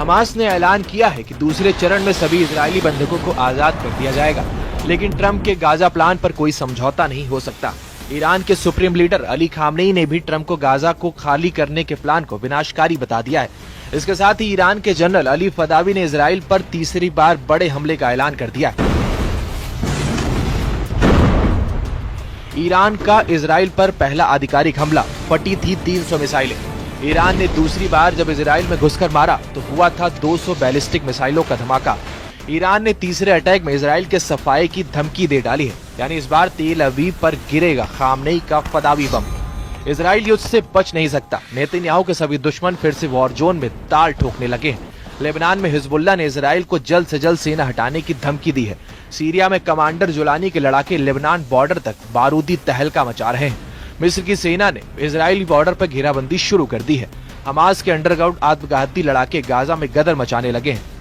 Hamas ने ऐलान किया है कि दूसरे चरण में सभी इजरायली बंधकों को आजाद कर दिया जाएगा, लेकिन ट्रंप के गाजा प्लान पर कोई समझौता नहीं हो सकता। ईरान के सुप्रीम लीडर अली खामनेई ने भी ट्रंप को गाजा को खाली करने के प्लान को विनाशकारी बता दिया है। इसके साथ ही ईरान के जनरल अली फदावी ने इजराइल पर तीसरी बार बड़े हमले का ऐलान कर दिया है। ईरान का इजराइल पर पहला आधिकारिक हमला, फटी थी 300 मिसाइलें। ईरान ने दूसरी बार जब इजराइल में घुसकर मारा तो हुआ था 200 बैलिस्टिक मिसाइलों का धमाका। ईरान ने तीसरे अटैक में इजराइल के सफाये की धमकी दे डाली है, यानी इस बार तेल अवीव पर गिरेगा खामनेई का फदावी बम। इजराइल युद्ध से बच नहीं सकता। नेतन्याहू के सभी दुश्मन फिर से वॉर जोन में ताल ठोकने लगे हैं। लेबनान में हिजबुल्लाह ने इजराइल को जल्द से जल्द सेना हटाने की धमकी दी है। सीरिया में कमांडर जुलानी के लड़ाके लेबनान बॉर्डर तक बारूदी तहलका मचा रहे हैं। मिस्र की सेना ने इजरायली बॉर्डर पर घेराबंदी शुरू कर दी है। हमास के अंडरग्राउंड आत्मघाती लड़ाके गाजा में गदर मचाने लगे हैं।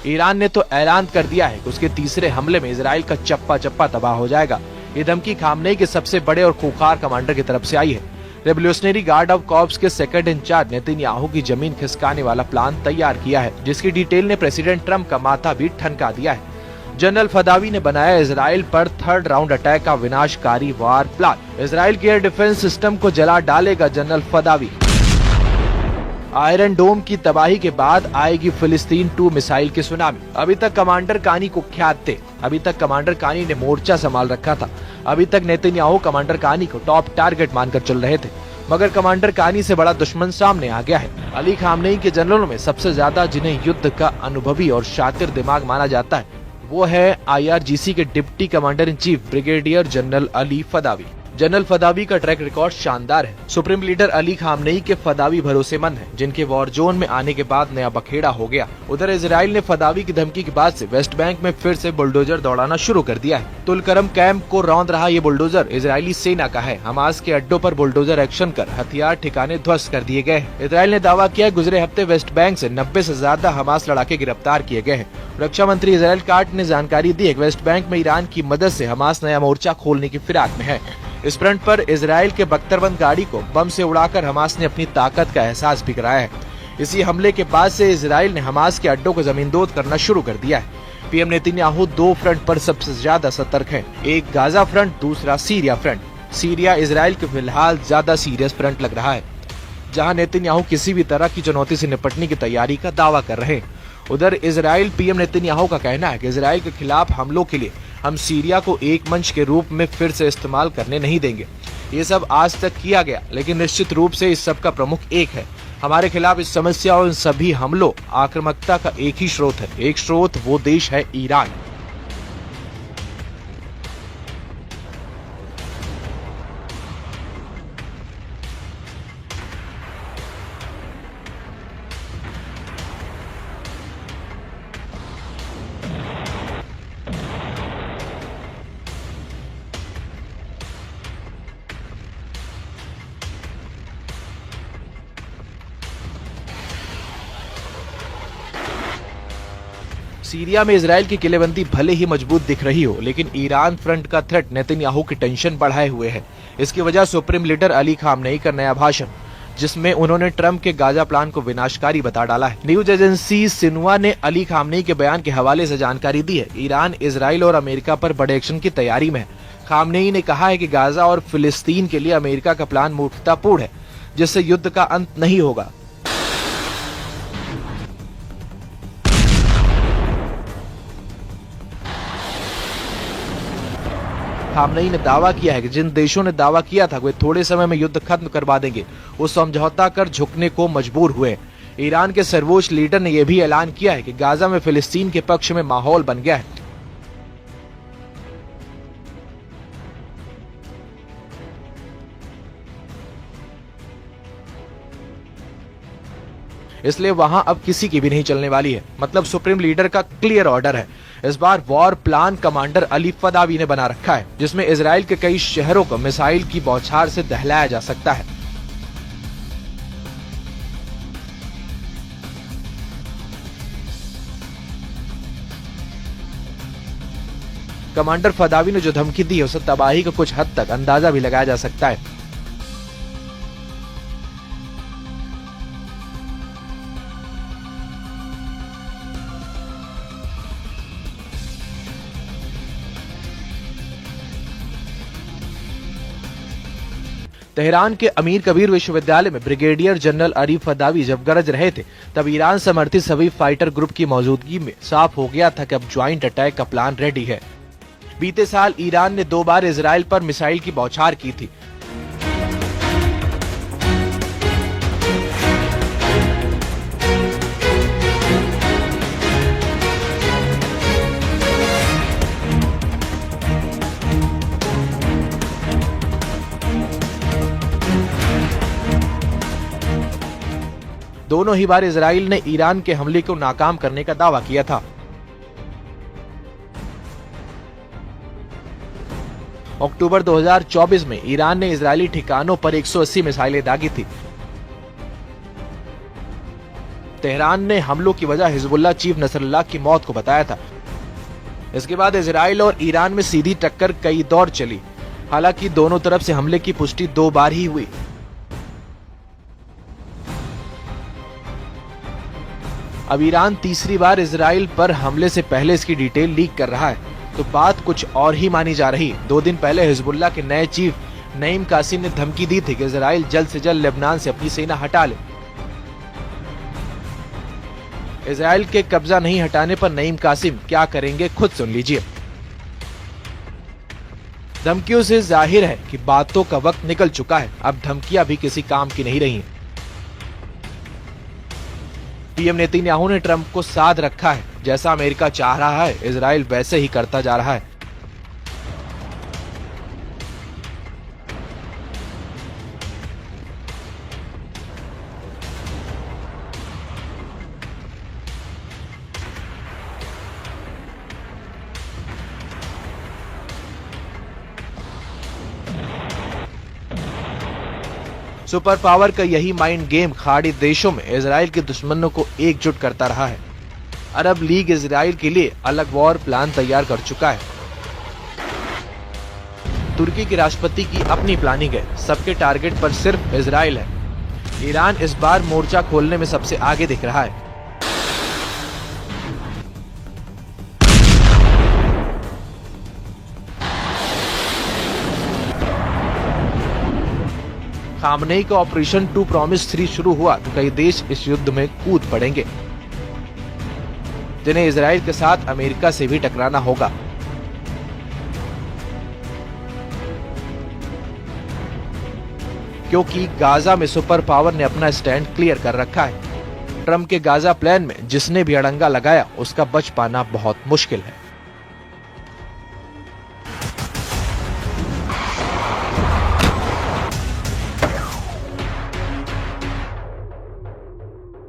ईरान ने तो ऐलान कर दिया है कि उसके तीसरे हमले में इजराइल का चप्पा चप्पा तबाह हो जाएगा। ये धमकी खामनेई के सबसे बड़े और खूंखार कमांडर की तरफ से आई है। रेवोल्यूशनरी गार्ड ऑफ कॉर्प्स के सेकंड इंचार्ज नेतन्याहू की जमीन खिसकाने वाला प्लान तैयार किया है, जिसकी डिटेल ने प्रेसिडेंट ट्रंप का माथा भी ठनका दिया है। जनरल फदावी ने बनाया इजराइल पर थर्ड राउंड अटैक का विनाशकारी वार प्लान। इजराइल के एयर डिफेंस सिस्टम को जला डालेगा जनरल फदावी। आयरन डोम की तबाही के बाद आएगी फिलिस्तीन 2 मिसाइल की सुनामी। अभी तक कमांडर कानी कुख्यात थे। अभी तक कमांडर कानी ने मोर्चा संभाल रखा था। अभी तक नेतन्याहू कमांडर कानी को टॉप टारगेट मानकर चल रहे थे, मगर कमांडर कानी से बड़ा दुश्मन सामने आ गया है। अली खामनेई के जनरलों में सबसे ज्यादा जिन्हें युद्ध का अनुभवी और शातिर दिमाग माना जाता है, वो है IRGC के deputy commander in chief brigadier general Ali Fadavi. General Fadavi का ट्रैक रिकॉर्ड शानदार है। सुप्रीम लीडर अली खामनेई के फदावी भरोसेमंद हैं, जिनके वॉर जोन में आने के बाद नया बखेड़ा हो गया। उधर इजराइल ने फदावी की धमकी के बाद से वेस्ट बैंक में फिर से बुलडोजर दौड़ाना शुरू कर दिया है। तुलकरम कैंप को रौंद रहा ये बुलडोजर इजरायली सेना का है। हमास के अड्डों पर बुलडोजर एक्शन कर हथियार ठिकाने ध्वस्त कर दिए गए हैं। इजराइल ने दावा किया गुजरे हफ्ते वेस्ट बैंक से 90 से ज्यादा हमास लड़ाके गिरफ्तार किए गए हैं। रक्षा मंत्री इजराइल काट ने जानकारी दी है कि वेस्ट बैंक में ईरान की मदद से हमास नया मोर्चा खोलने की फिराक में है। इस फ्रंट पर इजराइल के बख्तरबंद गाड़ी को बम से उड़ाकर हमास ने अपनी ताकत का एहसास भी कराया है। इसी हमले के बाद से इजराइल ने हमास के अड्डों को जमींदोज करना शुरू कर दिया है। पीएम नेतन्याहू 2 फ्रंट पर सबसे ज्यादा सतर्क हैं। एक गाजा फ्रंट, दूसरा सीरिया फ्रंट। सीरिया इजराइल के फिलहाल ज्यादा सीरियस फ्रंट लग रहा है, जहां नेतन्याहू किसी भी तरह की चुनौती से निपटने की तैयारी का दावा कर रहे हैं। उधर इजराइल पीएम नेतन्याहू का कहना है कि इजराइल के खिलाफ हमलों के लिए हम सीरिया को एक मंच के रूप में फिर से इस्तेमाल करने नहीं देंगे। ये सब आज तक किया गया, लेकिन निश्चित रूप से इस सब का प्रमुख एक है। हमारे खिलाफ इस समस्या और इन सभी हमलों आक्रामकता का एक ही स्रोत है। एक स्रोत वो देश है ईरान। सीरिया में इजराइल की किलेबंदी भले ही मजबूत दिख रही हो, लेकिन ईरान फ्रंट का थ्रेट नेतन्याहू की टेंशन बढ़ाए हुए है। इसकी वजह सुप्रीम लीडर अली खामनेई का नया भाषण, जिसमें उन्होंने ट्रंप के गाजा प्लान को विनाशकारी बता डाला है। न्यूज एजेंसी सिन्हुआ ने अली खामनेई के बयान के हवाले से जानकारी दी है। ईरान, इजराइल और अमेरिका पर बड़े एक्शन की तैयारी में है। खामनेई ने कहा है कि गाजा और फिलिस्तीन के लिए अमेरिका का प्लान मूर्खतापूर्ण है, जिससे युद्ध का अंत नहीं होगा। खामनेई ने दावा किया है कि जिन देशों ने दावा किया था वे थोड़े समय में युद्ध खत्म करवा देंगे, वो समझौता कर झुकने को मजबूर हुए। ईरान के सर्वोच्च लीडर ने यह भी ऐलान किया है कि गाजा में फिलिस्तीन के पक्ष में माहौल बन गया है। इसलिए वहां अब किसी की भी नहीं चलने वाली है। मतलब सुप्रीम लीडर का क्लियर ऑर्डर है। इस बार वॉर प्लान कमांडर अली फदावी ने बना रखा है, जिसमें इजराइल के कई शहरों को मिसाइल की बौछार से दहलाया जा सकता है। कमांडर फदावी ने जो धमकी दी है उसे तबाही का कुछ हद तक अंदाजा भी लगाया जा सकता है। तेहरान के अमीर कबीर विश्वविद्यालय में ब्रिगेडियर जनरल आरिफ फदावी जब गरज रहे थे तब ईरान समर्थित सभी फाइटर ग्रुप की मौजूदगी में साफ हो गया था कि अब ज्वाइंट अटैक का प्लान रेडी है। बीते साल ईरान ने 2 बार इजराइल पर मिसाइल की बौछार की थी। दोनों ही बार इजराइल ने ईरान के हमले को नाकाम करने का दावा किया था। अक्टूबर 2024 में ईरान ने इजरायली ठिकानों पर 180 मिसाइलें दागी थी। तेहरान ने हमलों की वजह हिजबुल्लाह चीफ नसरुल्लाह की मौत को बताया था। इसके बाद इजराइल और ईरान में सीधी टक्कर कई दौर चली। हालांकि दोनों तरफ से हमले की पुष्टि 2 बार ही हुई। अब ईरान तीसरी बार इजराइल पर हमले से पहले इसकी डिटेल लीक कर रहा है, तो बात कुछ और ही मानी जा रही। 2 दिन पहले हिजबुल्लाह के नए चीफ नईम कासिम ने धमकी दी थी कि इजराइल जल्द से जल्द लेबनान से अपनी सेना हटा ले। इजराइल के कब्जा नहीं हटाने पर नईम कासिम क्या करेंगे खुद सुन लीजिए। धमकियों से जाहिर है कि बातों का वक्त निकल चुका है। अब धमकियां भी किसी काम की नहीं रही। पीएम नेतन्याहू ने ट्रंप को साध रखा है। जैसा अमेरिका चाह रहा है इजराइल वैसे ही करता जा रहा है। सुपर पावर का यही माइंड गेम खाड़ी देशों में इजराइल के दुश्मनों को एकजुट करता रहा है। अरब लीग इजराइल के लिए अलग वॉर प्लान तैयार कर चुका है। तुर्की के राष्ट्रपति की अपनी प्लानिंग है। सबके टारगेट पर सिर्फ इजराइल है। ईरान इस बार मोर्चा खोलने में सबसे आगे दिख रहा है। खामनेई का ऑपरेशन 2 प्रॉमिस 3 शुरू हुआ तो कई देश इस युद्ध में कूद पड़ेंगे, जिन्हें इजराइल के साथ अमेरिका से भी टकराना होगा। क्योंकि गाजा में सुपर पावर ने अपना स्टैंड क्लियर कर रखा है। ट्रंप के गाजा प्लान में जिसने भी अड़ंगा लगाया उसका बच पाना बहुत मुश्किल है।